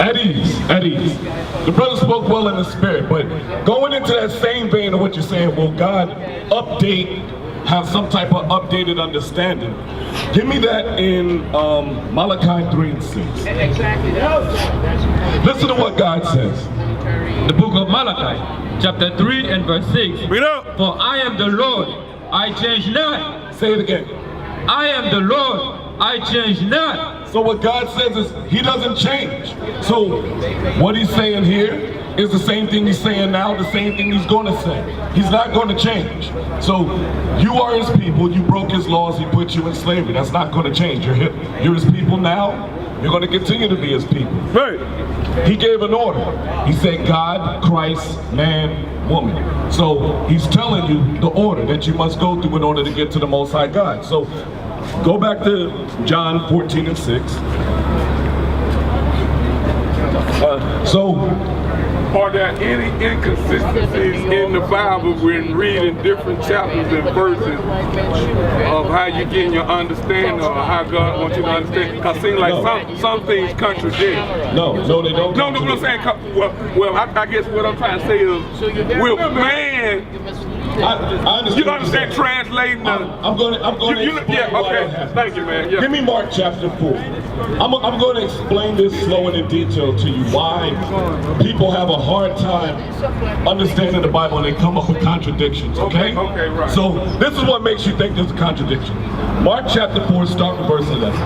At ease, at ease. The brother spoke well in the spirit, but going into that same vein of what you're saying, will God have some type of updated understanding? Give me that in Malachi 3 and 6. Exactly. Listen to what God says. The book of Malachi, chapter 3 and verse 6. Read up. For I am the Lord, I change not. Say it again. I am the Lord, I change not. So what God says is he doesn't change. So what he's saying here is the same thing he's saying now, the same thing he's going to say. He's not going to change. So you are his people, you broke his laws, he put you in slavery. That's not going to change. You're his people now, you're going to continue to be his people. Right. He gave an order. He said God, Christ, man, woman. So he's telling you the order that you must go through in order to get to the Most High God. So go back to John 14 and 6. Are there any inconsistencies in the Bible when reading different chapters and verses of how you getting your understanding or how God wants you to understand? Because it seems like some things contradict. No, they don't. No, what I'm saying, well, I guess what I'm trying to say is, with man, I understand. you understand translating the... I'm going to explain why that happens. Thank you, man. Yeah. Give me Mark chapter 4. I'm going to explain this slow and in detail to you why people have a hard time understanding the Bible and they come up with contradictions, okay? Okay, right. So this is what makes you think there's a contradiction. Mark chapter 4, start with verse 11.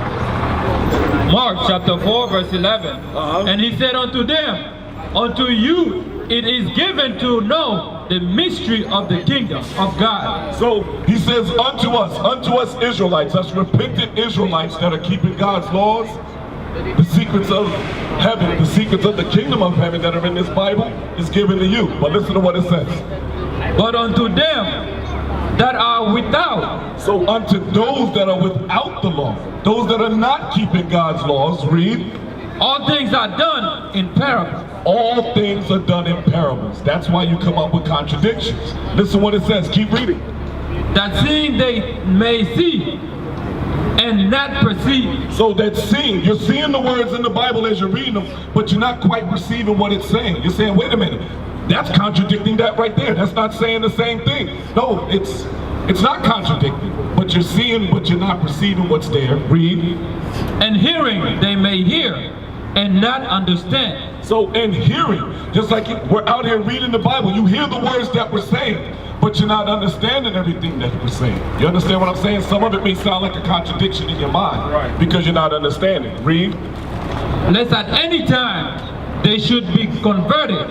Mark chapter 4 verse 11. And he said unto them, unto you it is given to know the mystery of the kingdom of God. So he says unto us Israelites, us repentant Israelites that are keeping God's laws, the secrets of heaven, the secrets of the kingdom of heaven that are in this Bible is given to you. But listen to what it says. But unto them that are without. So unto those that are without the law, those that are not keeping God's laws, read. All things are done in parables. All things are done in parables. That's why you come up with contradictions. Listen what it says. Keep reading. That seeing they may see and not perceive. So that seeing, you're seeing the words in the Bible as you're reading them, but you're not quite perceiving what it's saying. You're saying, wait a minute, that's contradicting that right there. That's not saying the same thing. No, it's not contradicting, but you're seeing, but you're not perceiving what's there. Read. And hearing they may hear and not understand. So in hearing, just like we're out here reading the Bible, you hear the words that we're saying, but you're not understanding everything that we're saying. You understand what I'm saying? Some of it may sound like a contradiction in your mind, right, because you're not understanding. Read. Lest at any time they should be converted,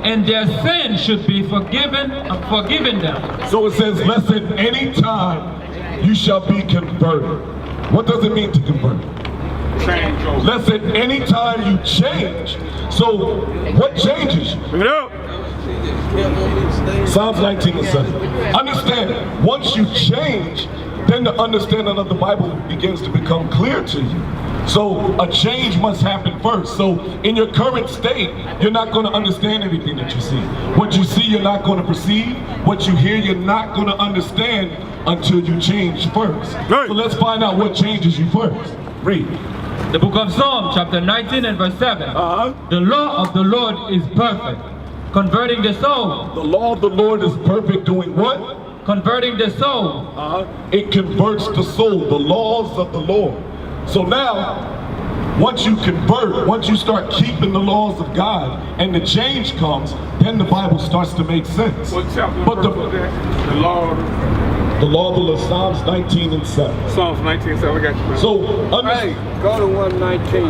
and their sin should be forgiven them. So it says, lest at any time you shall be converted. What does it mean to convert? Change. Lest at any time you change. So what changes you? Psalms 19 and 7. Understand, once you change, then the understanding of the Bible begins to become clear to you. So a change must happen first. So in your current state, you're not going to understand everything that you see. What you see, you're not going to perceive. What you hear, you're not going to understand until you change first. Right. So let's find out what changes you first. Read. The book of Psalm, chapter 19 and verse 7. The law of the Lord is perfect, converting the soul. The law of the Lord is perfect, doing what? Converting the soul. It converts the soul, the laws of the Lord. So now, once you convert, once you start keeping the laws of God, and the change comes, then the Bible starts to make sense. What chapter? But the law of the Lord, Psalms 19 and 7. Psalms 19 and 7, I got you. So, hey, go to 119.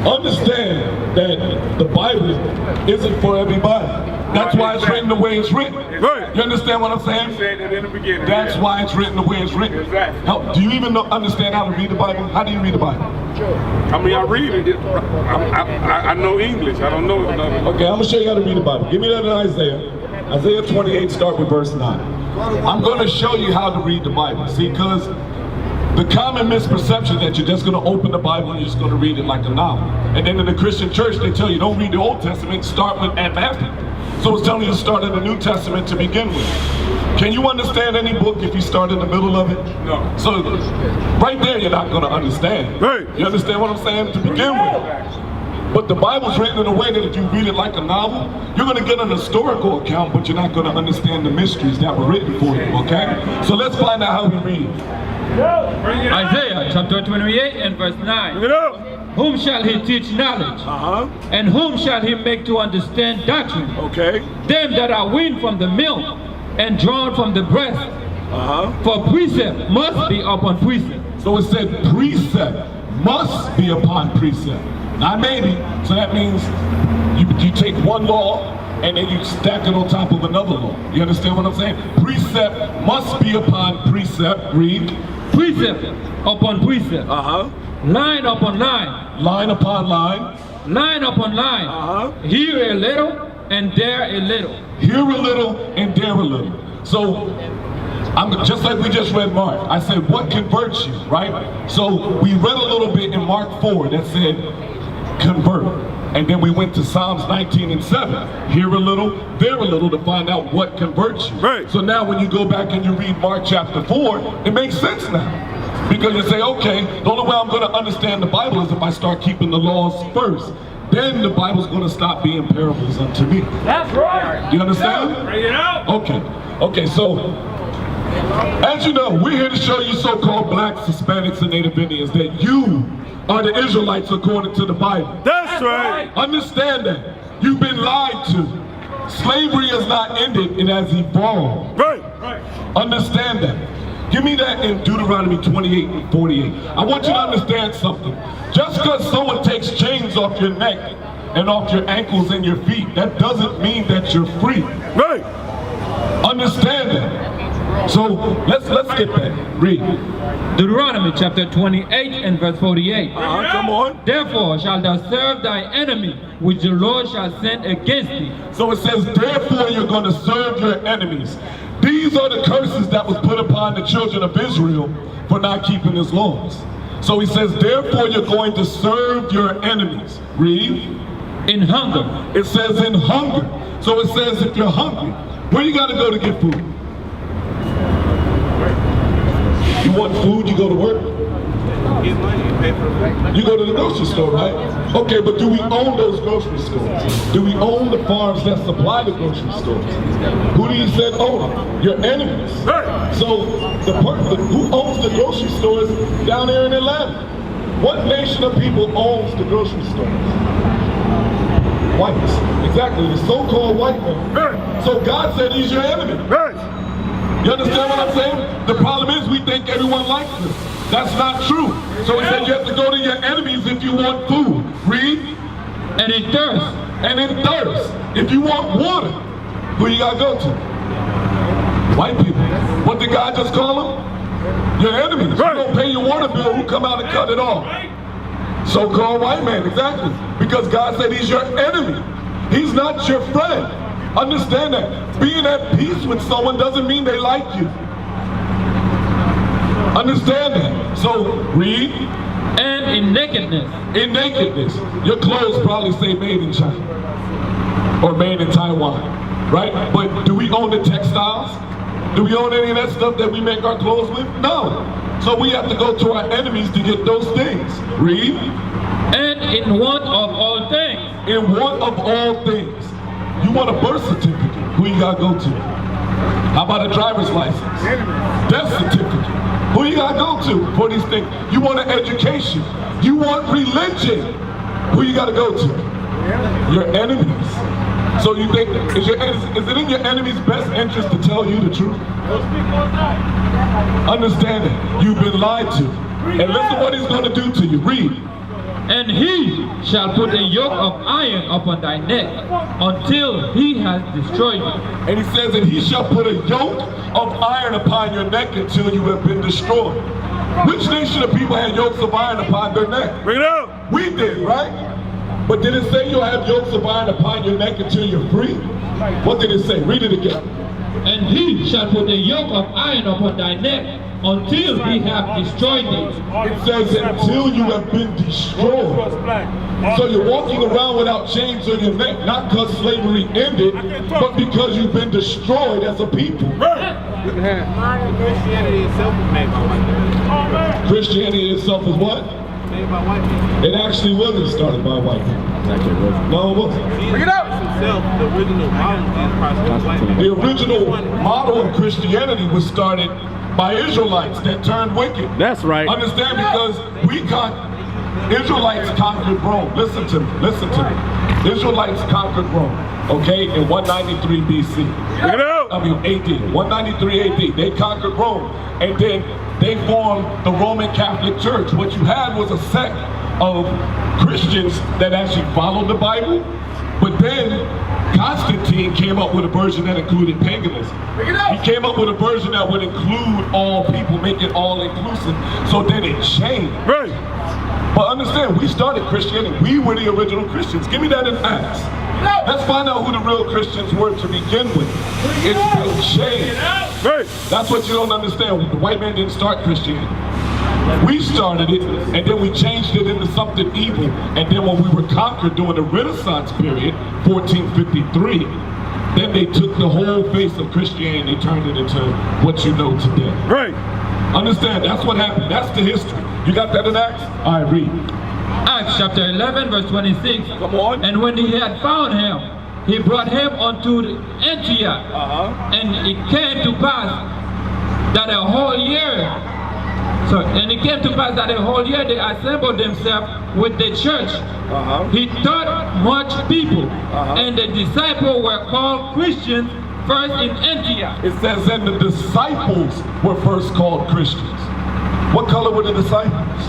Understand that the Bible isn't for everybody. That's why it's written the way it's written. Right. You understand what I'm saying? You said it in the beginning. That's why it's written the way it's written. Exactly. Now, do you even understand how to read the Bible? How do you read the Bible? I mean, I read it. I know English. I don't know nothing. Okay, I'm going to show you how to read the Bible. Give me that in Isaiah. Isaiah 28, start with verse 9. I'm going to show you how to read the Bible. See, because the common misperception that you're just going to open the Bible and you're just going to read it like a novel. And then in the Christian church, they tell you don't read the Old Testament, start with Matthew. So it's telling you to start in the New Testament to begin with. Can you understand any book if you start in the middle of it? No. So right there, you're not going to understand. Right. You understand what I'm saying? To begin with. But the Bible's written in a way that if you read it like a novel, you're going to get an historical account, but you're not going to understand the mysteries that were written for you, okay? So let's find out how we read. Isaiah chapter 28 and verse 9. Whom shall he teach knowledge? And whom shall he make to understand doctrine? Okay. Them that are weaned from the milk and drawn from the breast. For precept must be upon precept. So it said precept must be upon precept. Not maybe. So that means you take one law and then you stack it on top of another law. You understand what I'm saying? Precept must be upon precept. Read. Precept upon precept. Line upon line. Line upon line. Line upon line. Here a little and there a little. Here a little and there a little. So I'm just like we just read Mark. I said, what converts you, right? So we read a little bit in Mark 4 that said, convert. And then we went to Psalms 19 and 7. Here a little, there a little, to find out what converts you. Right. So now when you go back and you read Mark chapter 4, it makes sense now. Because you say, okay, the only way I'm going to understand the Bible is if I start keeping the laws first. Then the Bible's going to stop being parables unto me. That's right. You understand? Bring it out. Okay. Okay, so as you know, we're here to show you so-called blacks, Hispanics, and Native Indians that you are the Israelites according to the Bible. That's right. Understand that. You've been lied to. Slavery has not ended, it has evolved. Right. Understand that. Give me that in Deuteronomy 28 and 48. I want you to understand something. Just because someone takes chains off your neck and off your ankles and your feet, that doesn't mean that you're free. Right. Understand that. So let's get that. Read. Deuteronomy chapter 28 and verse 48. Come on. Therefore shalt thou serve thy enemy, which the Lord shall send against thee. So it says, therefore you're going to serve your enemies. These are the curses that was put upon the children of Israel for not keeping his laws. So he says, therefore you're going to serve your enemies. Read. In hunger. It says in hunger. So it says if you're hungry, where you got to go to get food? You want food, you go to work. You go to the grocery store, right? Okay, but do we own those grocery stores? Do we own the farms that supply the grocery stores? Who do you say own them? Your enemies. So who owns the grocery stores down here in Atlanta? What nation of people owns the grocery stores? Whites. Exactly, the so-called white man. So God said he's your enemy. You understand what I'm saying? The problem is we think everyone likes us. That's not true. So he said you have to go to your enemies if you want food. Read. And in thirst. And in thirst. If you want water, who you gotta go to? White people. What did God just call them? Your enemies. You don't pay your water bill, who come out and cut it off? So-called white man, exactly. Because God said he's your enemy. He's not your friend. Understand that. Being at peace with someone doesn't mean they like you. Understand that. So, read. And in nakedness. In nakedness. Your clothes probably say made in China. Or made in Taiwan. Right? But do we own the textiles? Do we own any of that stuff that we make our clothes with? No. So we have to go to our enemies to get those things. Read. And in want of all things. In want of all things. You want a birth certificate, who you gotta go to? How about a driver's license? Death certificate, who you gotta go to for these things? You want an education, you want religion, who you gotta go to? Your enemies. So you think, is it in your enemy's best interest to tell you the truth? Understand it, you've been lied to. And listen what he's gonna do to you, read. And he shall put a yoke of iron upon thy neck until he has destroyed you. And he says that he shall put a yoke of iron upon your neck until you have been destroyed. Which nation of people had yokes of iron upon their neck? Bring it out. We did, right? But did it say you'll have yokes of iron upon your neck until you're free? What did it say? Read it again. And he shall put a yoke of iron upon thy neck until he have destroyed thee. It says until you have been destroyed. So you're walking around without chains on your neck, not because slavery ended, but because you've been destroyed as a people. Christianity itself is made by white. Christianity itself is what? It actually wasn't started by white people. No, it wasn't. Bring it out. The original model The original model of Christianity was started by Israelites that turned wicked. That's right. Understand? Because Israelites conquered Rome. Listen to me. Listen to me. Israelites conquered Rome. Okay, in 193 BC. Bring it out. I mean AD. 193 AD. They conquered Rome, and then they formed the Roman Catholic Church. What you had was a sect of Christians that actually followed the Bible, but then Constantine came up with a version that included paganism. He came up with a version that would include all people, make it all inclusive. So then it changed. Right. But understand, we started Christianity. We were the original Christians. Give me that in Acts. Let's find out who the real Christians were to begin with. It's been changed. Right. That's what you don't understand. The white man didn't start Christianity. We started it, and then we changed it into something evil. And then when we were conquered during the Renaissance period, 1453, then they took the whole face of Christianity and turned it into what you know today. Right. Understand, that's what happened. That's the history. You got that in Acts? All right, read. Acts chapter 11 verse 26. Come on. And when he had found him, he brought him unto Antioch. And it came to pass that a whole year, they assembled themselves with the church. He taught much people, and the disciples were called Christians first in Antioch. It says that the disciples were first called Christians. What color were the disciples?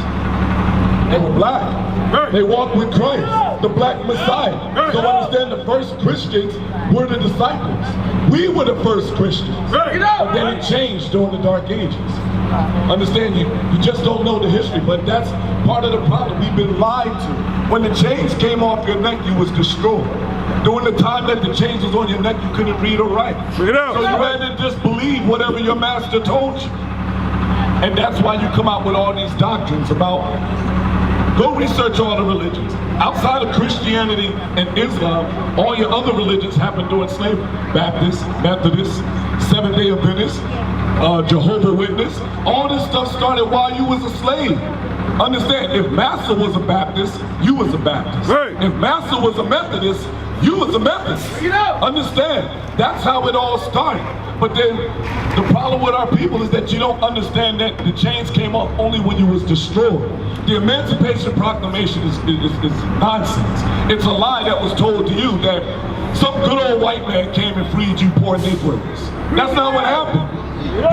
They were black. They walked with Christ, the black Messiah. So understand, the first Christians were the disciples. We were the first Christians. And then it changed during the Dark Ages. Understand, you just don't know the history, but that's part of the problem. We've been lied to. When the chains came off your neck, you was destroyed. During the time that the chains was on your neck, you couldn't read or write. So you had to just believe whatever your master told you. And that's why you come out with all these doctrines about, go research all the religions. Outside of Christianity and Islam, all your other religions happened during slavery. Baptist, Methodist, Seventh-day Adventist, Jehovah's Witness. All this stuff started while you was a slave. Understand, if Master was a Baptist, you was a Baptist. If Master was a Methodist, you was a Methodist. Understand, that's how it all started. But then the problem with our people is that you don't understand that the chains came off only when you was destroyed. The Emancipation Proclamation is nonsense. It's a lie that was told to you that some good old white man came and freed you poor Negroes. That's not what happened.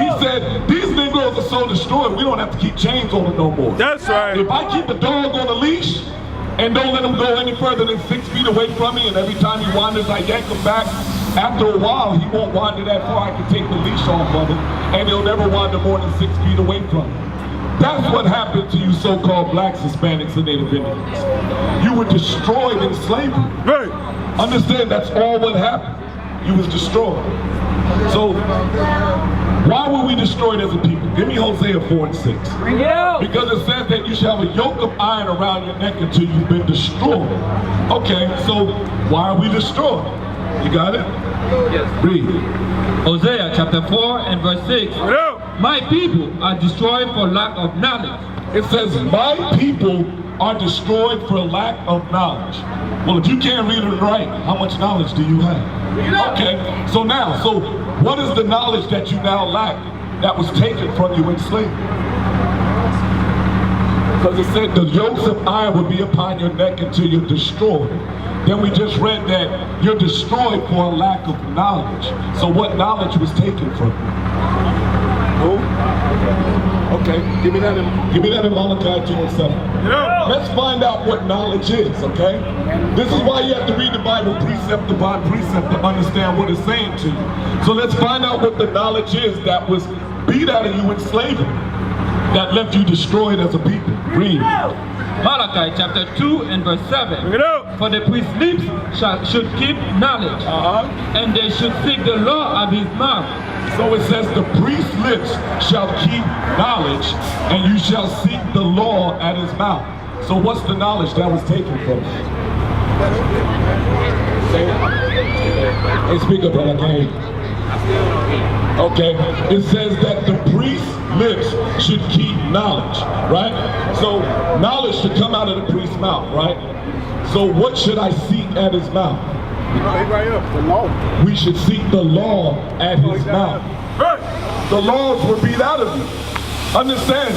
He said, these Negroes are so destroyed, we don't have to keep chains on them no more. That's right. If I keep a dog on a leash and don't let him go any further than 6 feet away from me, and every time he wanders, I yank him back, after a while, he won't wander that far. I can take the leash off of him, and he'll never wander more than 6 feet away from me. That's what happened to you so-called blacks, Hispanics, and Native Indians. You were destroyed in slavery. Right. Understand, that's all what happened. You was destroyed. So, why were we destroyed as a people? Give me Hosea 4 and 6. Bring it out. Because it says that you shall have a yoke of iron around your neck until you've been destroyed. Okay, so why are we destroyed? You got it? Yes. Read. Hosea chapter 4 and verse 6. My people are destroyed for lack of knowledge. It says, my people are destroyed for lack of knowledge. Well, if you can't read and write, how much knowledge do you have? Okay, so what is the knowledge that you now lack that was taken from you in slavery? Because it said the yokes of iron will be upon your neck until you're destroyed. Then we just read that you're destroyed for a lack of knowledge. So what knowledge was taken from you? Oh? Okay, give me that in Malachi 2 and 7. Yeah. Let's find out what knowledge is, okay? This is why you have to read the Bible precept by precept to understand what it's saying to you. So let's find out what the knowledge is that was beat out of you in slavery, that left you destroyed as a people. Read. Malachi chapter 2 and verse 7. For the priest's lips should keep knowledge, and they should seek the law of his mouth. So it says the priest's lips shall keep knowledge, and you shall seek the law at his mouth. So what's the knowledge that was taken from you? Hey, speak up, brother. Okay, it says that the priest's lips should keep knowledge, right? So knowledge should come out of the priest's mouth, right? So what should I seek at his mouth? Right up, the law. We should seek the law at his mouth. The laws will beat out of you. Understand?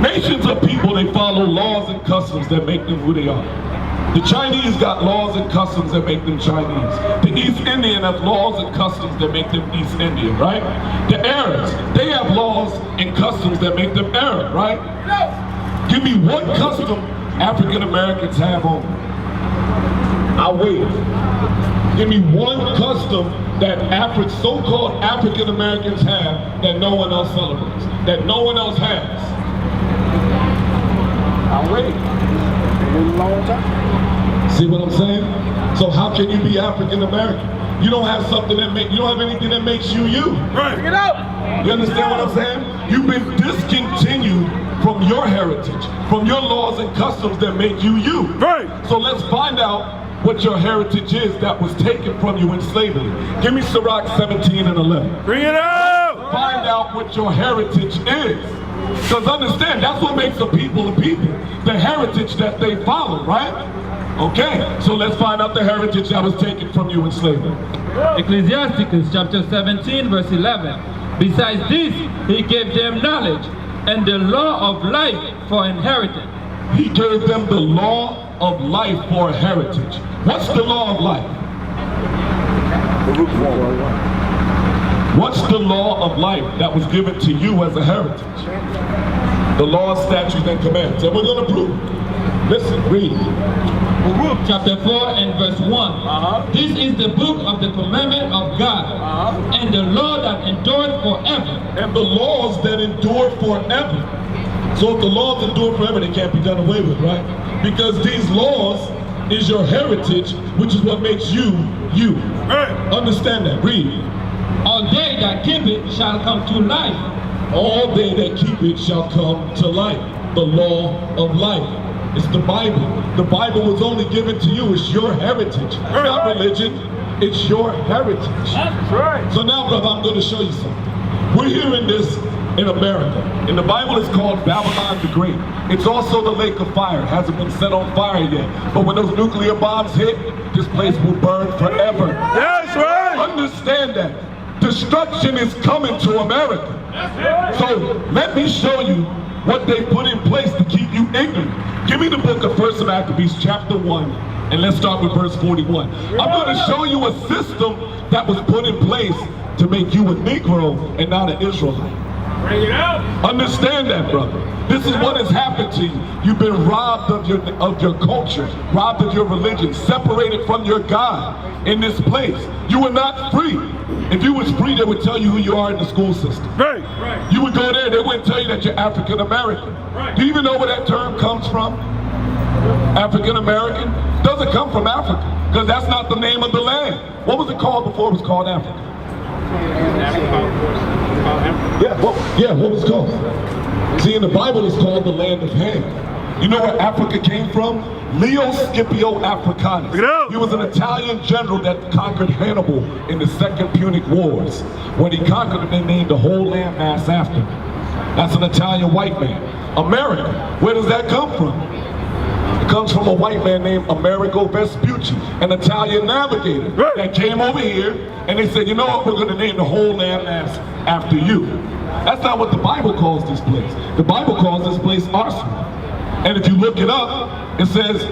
Nations of people, they follow laws and customs that make them who they are. The Chinese got laws and customs that make them Chinese. The East Indian have laws and customs that make them East Indian, right? The Arabs, they have laws and customs that make them Arab, right? Give me one custom African Americans have on. I'll wait. Give me one custom that so-called African Americans have that no one else celebrates, that no one else has. I'll wait. Long time. See what I'm saying? So how can you be African American? You don't have something that you don't have anything that makes you you. Right. Bring it out. You understand what I'm saying? You've been discontinued from your heritage, from your laws and customs that make you you. Right. So let's find out what your heritage is that was taken from you in slavery. Give me Sirach 17 and 11. Bring it out. Find out what your heritage is. Because understand, that's what makes a people, the heritage that they follow, right? Okay, so let's find out the heritage that was taken from you in slavery. Ecclesiasticus chapter 17 verse 11. Besides this, he gave them knowledge and the law of life for inheritance. He gave them the law of life for a heritage. What's the law of life? What's the law of life that was given to you as a heritage? The law, statutes, and commands. And we're going to prove it. Listen, read. Baruch chapter 4 and verse 1. This is the book of the commandment of God, and the law that endureth forever. And the laws that endure forever. So if the laws endure forever, they can't be done away with, right? Because these laws is your heritage, which is what makes you, you. Understand that. Read. All they that keep it shall come to life. All they that keep it shall come to life. The law of life. It's the Bible. The Bible was only given to you. It's your heritage. It's not religion. It's your heritage. That's right. So now, brother, I'm going to show you something. We're hearing this in America. And the Bible is called Babylon the Great. It's also the lake of fire. It hasn't been set on fire yet. But when those nuclear bombs hit, this place will burn forever. That's right. Understand that. Destruction is coming to America. So let me show you what they put in place to keep you ignorant. Give me the book of 1 Maccabees chapter 1, and let's start with verse 41. I'm going to show you a system that was put in place to make you a Negro and not an Israelite. Bring it out. Understand that, brother. This is what has happened to you. You've been robbed of your culture, robbed of your religion, separated from your God in this place. You are not free. If you was free, they would tell you who you are in the school system. Right. You would go there, they wouldn't tell you that you're African American. Do you even know where that term comes from? African American? Doesn't come from Africa, because that's not the name of the land. What was it called before it was called Africa? What was it called? See, in the Bible it's called the land of Ham. You know where Africa came from? Leo Scipio Africanus. He was an Italian general that conquered Hannibal in the Second Punic Wars. When he conquered it, they named the whole landmass after him. That's an Italian white man. America, where does that come from? It comes from a white man named Amerigo Vespucci, an Italian navigator that came over here and they said, you know what, we're going to name the whole landmass after you. That's not what the Bible calls this place. The Bible calls this place Arsenal. And if you look it up, it says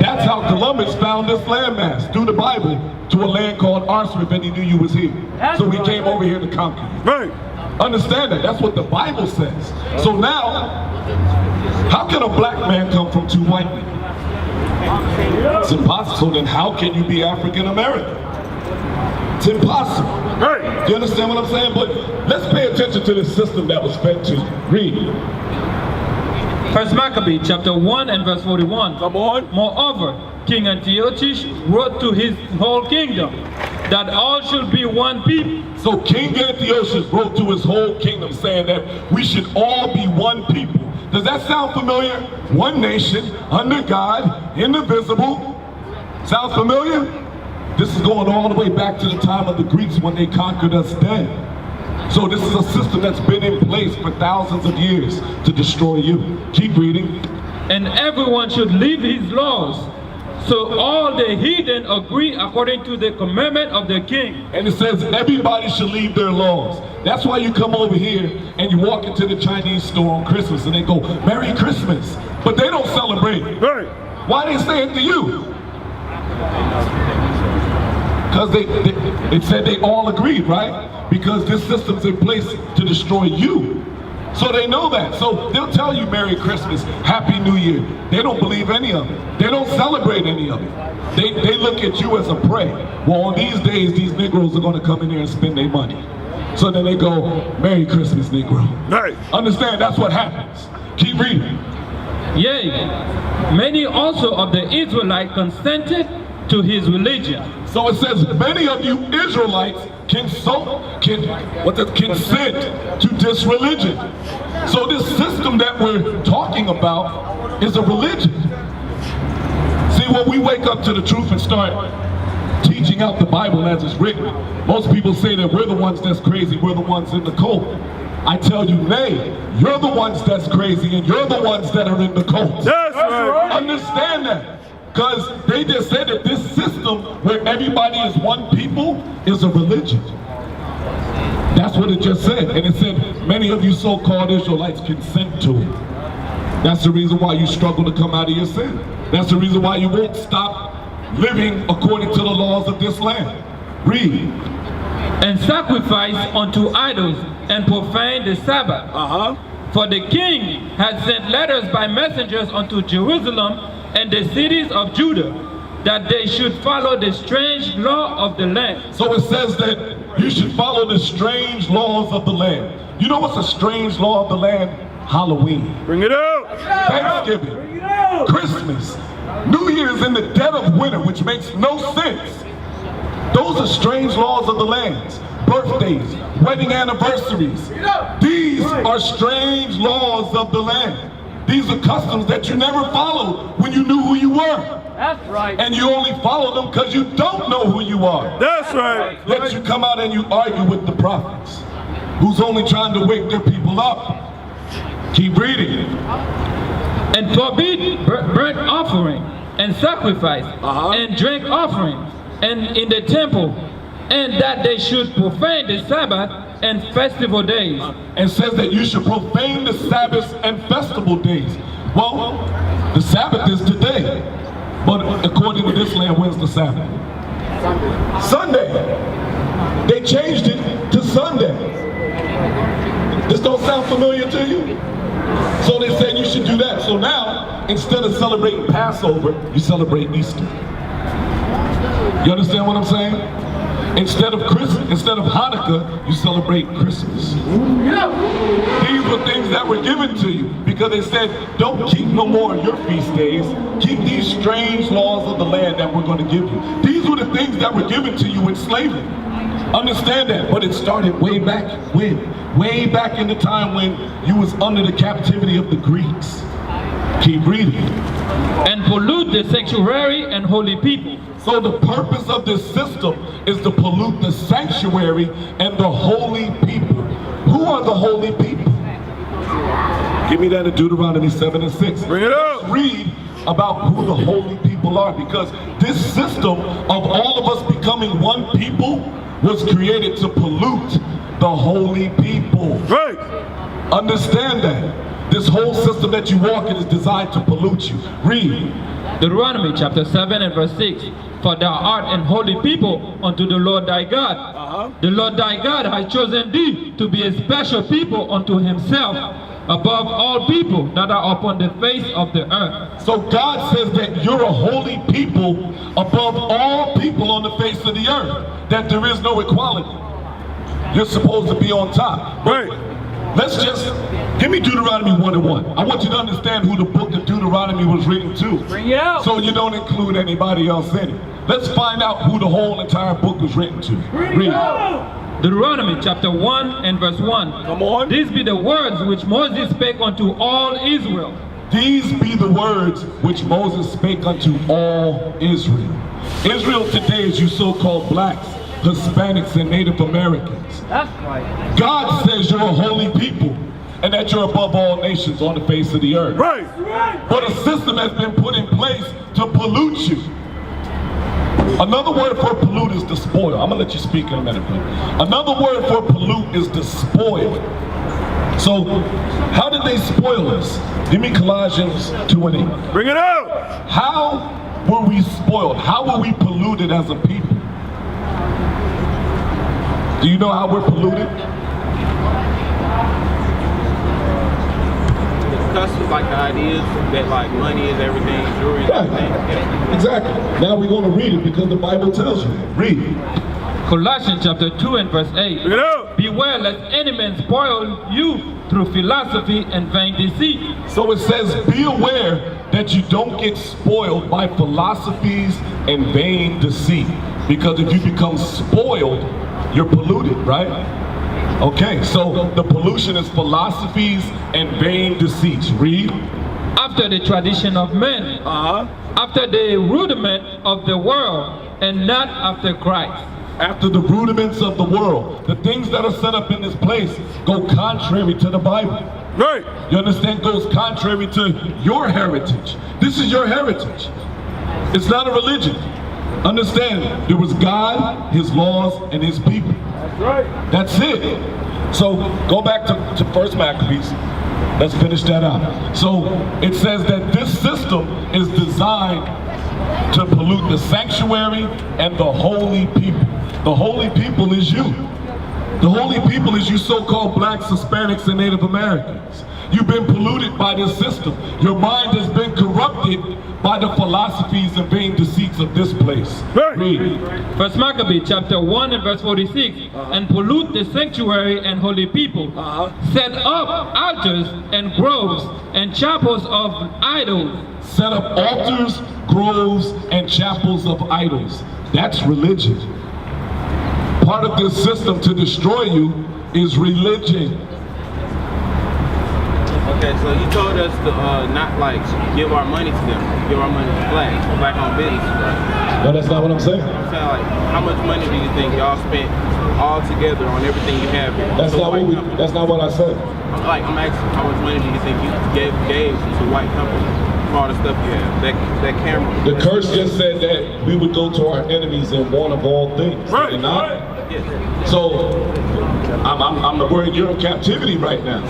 that's how Columbus found this landmass, through the Bible, to a land called Arswip, and he knew you was here. So he came over here to conquer. Right. Understand that. That's what the Bible says. So now, how can a black man come from two white men? It's impossible. So then how can you be African American? It's impossible. Right. Do you understand what I'm saying? But let's pay attention to the system that was fed to you. Read. 1 Maccabees chapter 1 and verse 41. Come on. Moreover, King Antiochus wrote to his whole kingdom that all should be one people. So King Antiochus wrote to his whole kingdom saying that we should all be one people. Does that sound familiar? One nation, under God, indivisible. Sound familiar? This is going all the way back to the time of the Greeks when they conquered us then. So this is a system that's been in place for thousands of years to destroy you. Keep reading. And everyone should leave his laws. So all the heathen agree according to the commandment of the king. And it says everybody should leave their laws. That's why you come over here and you walk into the Chinese store on Christmas and they go, Merry Christmas. But they don't celebrate it. Right. Why they say it to you? Because it said they all agreed, right? Because this system's in place to destroy you. So they know that. So they'll tell you Merry Christmas, Happy New Year. They don't believe any of it. They don't celebrate any of it. They look at you as a prey. Well, on these days, these Negroes are going to come in here and spend their money. So then they go, Merry Christmas, Negro. Right. Understand, that's what happens. Keep reading. Yea, many also of the Israelites consented to his religion. So it says many of you Israelites consent to this religion. So this system that we're talking about is a religion. See, when we wake up to the truth and start teaching out the Bible as it's written, most people say that we're the ones that's crazy, we're the ones in the cult. I tell you, nay, you're the ones that's crazy and you're the ones that are in the cult. That's right. Understand that. Because they just said that this system where everybody is one people is a religion. That's what it just said. And it said many of you so-called Israelites consent to it. That's the reason why you struggle to come out of your sin. That's the reason why you won't stop living according to the laws of this land. Read. And sacrifice unto idols and profane the Sabbath. For the king had sent letters by messengers unto Jerusalem and the cities of Judah, that they should follow the strange law of the land. So it says that you should follow the strange laws of the land. You know what's a strange law of the land? Halloween. Bring it out. Thanksgiving. Christmas. New Year's in the dead of winter, which makes no sense. Those are strange laws of the land. Birthdays, wedding anniversaries. These are strange laws of the land. These are customs that you never followed when you knew who you were. That's right. And you only follow them because you don't know who you are. That's right. Yet you come out and you argue with the prophets, who's only trying to wake their people up. Keep reading. And forbid burnt offering and sacrifice and drink offerings and in the temple, and that they should profane the Sabbath and festival days. And says that you should profane the Sabbaths and festival days. Well, the Sabbath is today. But according to this land, when's the Sabbath? Sunday. They changed it to Sunday. This don't sound familiar to you? So they said you should do that. So now, instead of celebrating Passover, you celebrate Easter. You understand what I'm saying? Instead of Hanukkah, you celebrate Christmas. These were things that were given to you because they said, don't keep no more of your feast days. Keep these strange laws of the land that we're going to give you. These were the things that were given to you in slavery. Understand that, but it started way back when? Way back in the time when you was under the captivity of the Greeks. Keep reading. And pollute the sanctuary and holy people. So the purpose of this system is to pollute the sanctuary and the holy people. Who are the holy people? Give me that in Deuteronomy 7 and 6. Bring it up. Read about who the holy people are, because this system of all of us becoming one people was created to pollute the holy people. Right. Understand that. This whole system that you walk in is designed to pollute you. Read. Deuteronomy chapter 7 and verse 6. For thou art an holy people unto the Lord thy God. The Lord thy God has chosen thee to be a special people unto himself above all people that are upon the face of the earth. So God says that you're a holy people above all people on the face of the earth. That there is no equality. You're supposed to be on top. Right. Let's just, give me Deuteronomy 1 and 1. I want you to understand who the book of Deuteronomy was written to. Bring it out. So you don't include anybody else in it. Let's find out who the whole entire book was written to. Read. Deuteronomy chapter 1 and verse 1. Come on. These be the words which Moses spake unto all Israel. These be the words which Moses spake unto all Israel. Israel today is you so-called blacks, Hispanics, and Native Americans. That's right. God says you're a holy people and that you're above all nations on the face of the earth. Right. But a system has been put in place to pollute you. Another word for pollute is to spoil. I'm gonna let you speak in a minute, please. Another word for pollute is to spoil. So, how did they spoil us? Give me Colossians 2:8. Bring it out. How were we spoiled? How were we polluted as a people? Do you know how we're polluted? Customs, like the ideas that like money is everything, jewelry is everything. Yeah, exactly. Now we're going to read it because the Bible tells you. Read. Colossians chapter 2 and verse 8. Bring it out. Beware lest any man spoil you through philosophy and vain deceit. So it says, be aware that you don't get spoiled by philosophies and vain deceit. Because if you become spoiled, you're polluted, right? Okay, so the pollution is philosophies and vain deceits. Read. After the tradition of men, after the rudiment of the world, and not after Christ. After the rudiments of the world, the things that are set up in this place go contrary to the Bible. Right. You understand? Goes contrary to your heritage. This is your heritage. It's not a religion. Understand, there was God, His laws, and His people. That's right. That's it. So go back to First Maccabees. Let's finish that out. So it says that this system is designed to pollute the sanctuary and the holy people. The holy people is you. The holy people is you so-called blacks, Hispanics, and Native Americans. You've been polluted by this system. Your mind has been corrupted by the philosophies and vain deceits of this place. Read. First Maccabees chapter 1 and verse 46. And pollute the sanctuary and holy people. Set up altars and groves and chapels of idols. Set up altars, groves, and chapels of idols. That's religion. Part of this system to destroy you is religion. Okay, so you told us to not like give our money to them, give our money to black owned businesses, right? No, that's not what I'm saying. I'm saying like, how much money do you think y'all spent all together on everything you have here? That's not what I said. I'm asking, how much money do you think you gave to white companies for all the stuff you have? That camera. The curse just said that we would go to our enemies in one of all things. Right. Did it not? Yes. So I'm worried you're in captivity right now.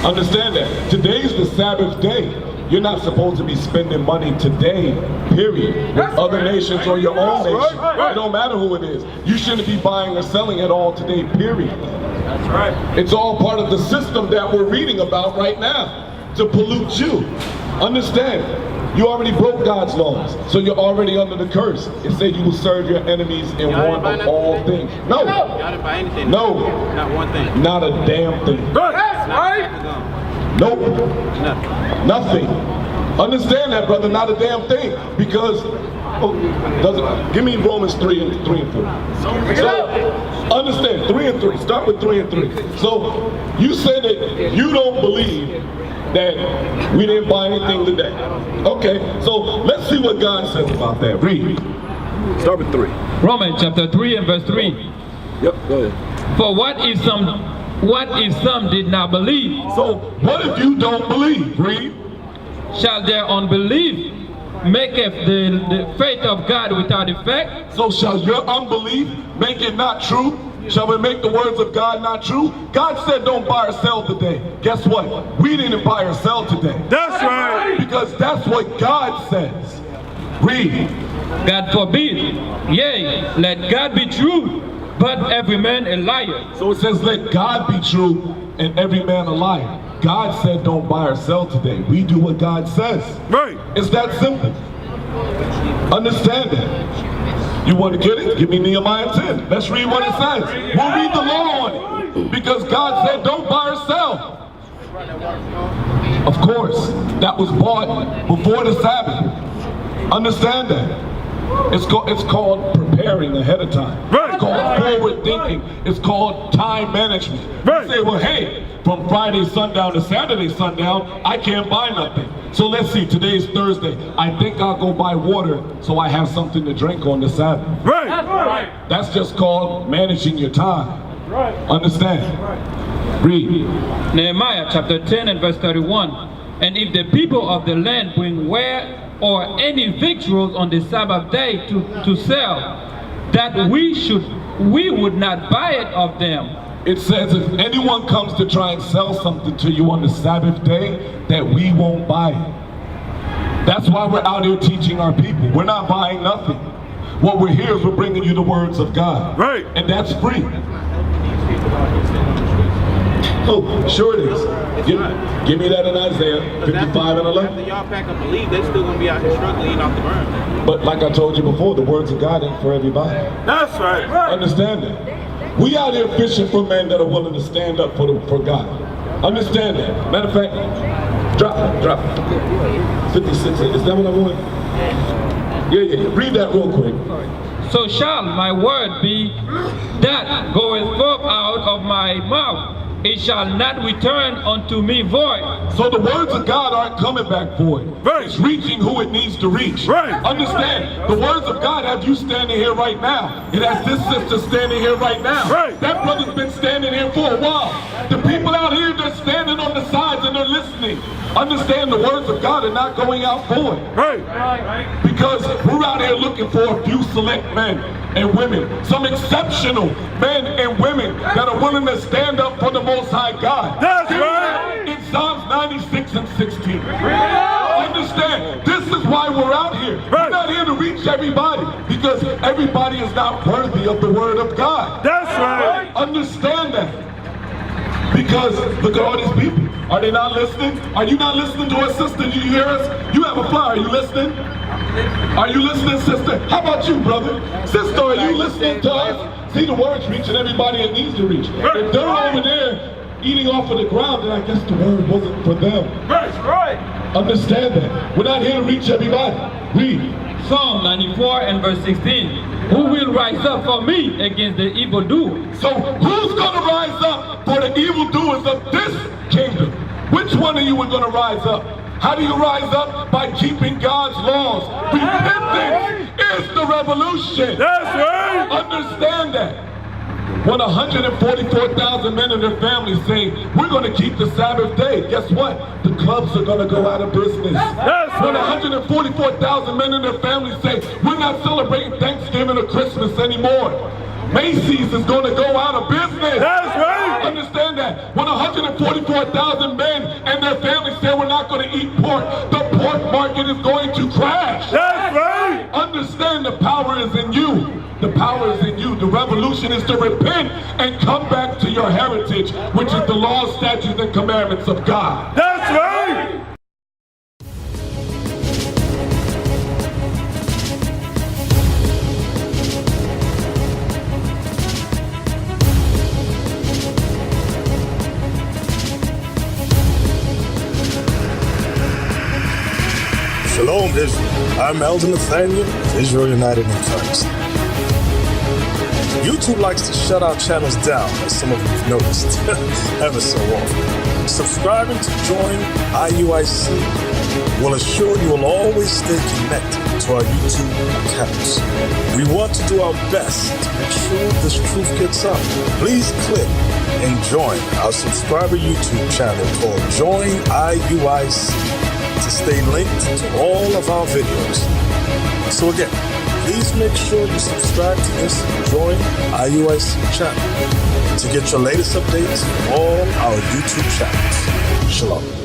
Understand that. Today's the Sabbath day. You're not supposed to be spending money today, period, with other nations or your own nation. It don't matter who it is. You shouldn't be buying or selling at all today, period. That's right. It's all part of the system that we're reading about right now to pollute you. Understand, you already broke God's laws, so you're already under the curse. It said you will serve your enemies in one of all things. No. Y'all didn't buy anything. No. Not one thing. Not a damn thing. That's right. Nope. Nothing. Nothing. Understand that, brother, not a damn thing. Because, give me Romans 3 and 4. So, understand, 3 and 3. Start with 3 and 3. So, you say that you don't believe that we didn't buy anything today. Okay, so let's see what God says about that. Read. Start with 3. Romans chapter 3 and verse 3. Yep, go ahead. For what if some did not believe? So, what if you don't believe? Read. Shall their unbelief maketh the faith of God without effect? So shall your unbelief make it not true? Shall it make the words of God not true? God said don't buy or sell today. Guess what? We didn't buy or sell today. That's right. Because that's what God says. Read. God forbid. Yea, let God be true, but every man a liar. So it says let God be true and every man a liar. God said don't buy or sell today. We do what God says. Right. It's that simple. Understand that. You want to get it? Give me Nehemiah 10. Let's read what it says. We'll read the law on it. Because God said don't buy or sell. Of course, that was bought before the Sabbath. Understand that. It's called preparing ahead of time. Right. It's called forward thinking. It's called time management. Right. You say, well, hey, from Friday sundown to Saturday sundown, I can't buy nothing. So let's see, today's Thursday. I think I'll go buy water so I have something to drink on the Sabbath. Right. That's just called managing your time. Right. Understand? Read. Nehemiah chapter 10 and verse 31. And if the people of the land bring ware or any victuals on the Sabbath day to sell, that we would not buy it of them. It says if anyone comes to try and sell something to you on the Sabbath day, that we won't buy it. That's why we're out here teaching our people. We're not buying nothing. What we're here is we're bringing you the words of God. Right. And that's free. Oh, sure it is. Give me that in Isaiah 55 and 11. After y'all pack up and leave, they still gonna be out here struggling, eating off the burn. But like I told you before, the words of God ain't for everybody. That's right. Understand that. We out here fishing for men that are willing to stand up for God. Understand that. Matter of fact, drop. 56. Is that what I want? Yeah. Read that real quick. So shall my word be that goeth forth out of my mouth. It shall not return unto me void. So the words of God aren't coming back void. Right. It's reaching who it needs to reach. Right. Understand, the words of God have you standing here right now. It has this sister standing here right now. Right. That brother's been standing here for a while. The people out here, they're standing on the sides and they're listening. Understand, the words of God are not going out void. Right. Because we're out here looking for a few select men and women, some exceptional men and women that are willing to stand up for the Most High God. That's right. In Psalms 96 and 16. Understand, this is why we're out here. We're not here to reach everybody because everybody is not worthy of the Word of God. That's right. Understand that. Because look at all these people. Are they not listening? Are you not listening to us, sister? Do you hear us? You have a flyer. Are you listening? Are you listening, sister? How about you, brother? Sister, are you listening to us? See, the word's reaching everybody it needs to reach. If they're over there eating off of the ground, then I guess the word wasn't for them. That's right. Understand that. We're not here to reach everybody. Read. Psalm 94 and verse 16. Who will rise up for me against the evildoer? So who's going to rise up for the evildoers of this kingdom? Which one of you are going to rise up? How do you rise up? By keeping God's laws. Repentance is the revolution. That's right. Understand that. When 144,000 men and their families say, we're going to keep the Sabbath day, guess what? The clubs are going to go out of business. That's When right. 144,000 men and their families say, we're not celebrating Thanksgiving or Christmas anymore, Macy's is going to go out of business. That's right. Understand that. When 144,000 men and their families say we're not going to eat pork, the pork market is going to crash. That's right. Understand, the power is in you. The power is in you. The revolution is to repent and come back to your heritage, which is the laws, statutes, and commandments of God. That's right. Shalom, Israel. I'm Elder Nathaniel, Israel United in Christ. YouTube likes to shut our channels down, as some of you have noticed, ever so often. Subscribing to join IUIC will assure you will always stay connected to our YouTube accounts. We want to do our best to make sure this truth gets out. Please click and join our subscriber YouTube channel called Join IUIC to stay linked to all of our videos. So again, please make sure you subscribe to this Join IUIC channel to get your latest updates from all our YouTube channels. Shalom.